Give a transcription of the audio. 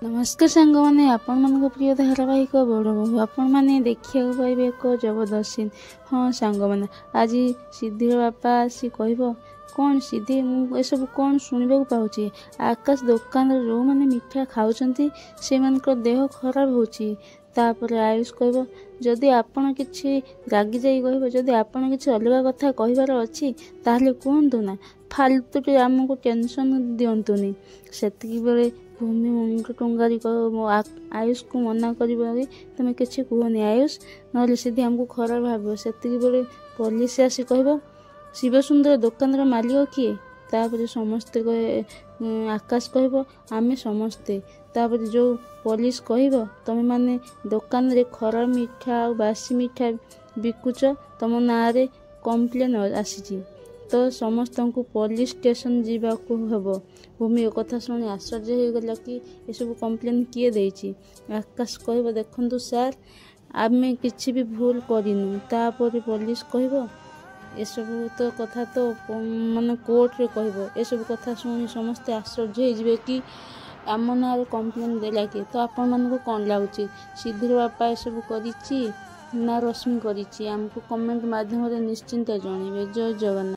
नमस्कार सांग मैंने आपण मान प्रिय धारावाहिक बड़ बहु आपण मैंने देखा पाइबे एक जबरदस्त सीन। हाँ सांग मैंने आज सिद्धि बापा आसी कह कौन सिद्धि मु सब कौन शुणा पाऊँ आकाश दुकान जो मैंने मिठा खाऊँ से देह खराब होपर आयुष कह जदि आपण कि रागी जाई कह जदि आपण कि अलग कथा कहबार अच्छी ताहले कहतु ना फालतू आमको टेंशन दिंतुनि सेतिकी बेले भूमि मुंड टंगारी आयुष को मना कर तुम किसी कहनी आयुष ना सीधी आमको खराब भाव से बेले पुलिस आसी कह शिवसुंदर दुकान मालिक किए तापर समस्ते कहे आकाश कह आमे समस्ते तापर जो पुलिस कह तुम माने दुकान रे खराब मिठा और बासी मिठा बिकुच तुम ना रे कंप्लेन आसी तो समस्त को पुलिस स्टेशन जावाक हम। भूमि एक कथा शुणी आश्चर्य हो गला कि ये सब कंप्लेन किए देछि। आकाश कह देखु सार आमे किछि भी भूल करिनु तापर पुलिस कह ये सब तो कथा तो माने कोर्ट रे कह ये सब कथा शुणी समस्ते आश्चर्य हो कि आम ना कंप्लेन देला कि तो आपण मानक कौन लगुच सिद्धि बापा ये सब करिछि ना रश्मि करिछि आमको कमेंट माध्यम निश्चिंत जनइबे। जय जगन्नाथ।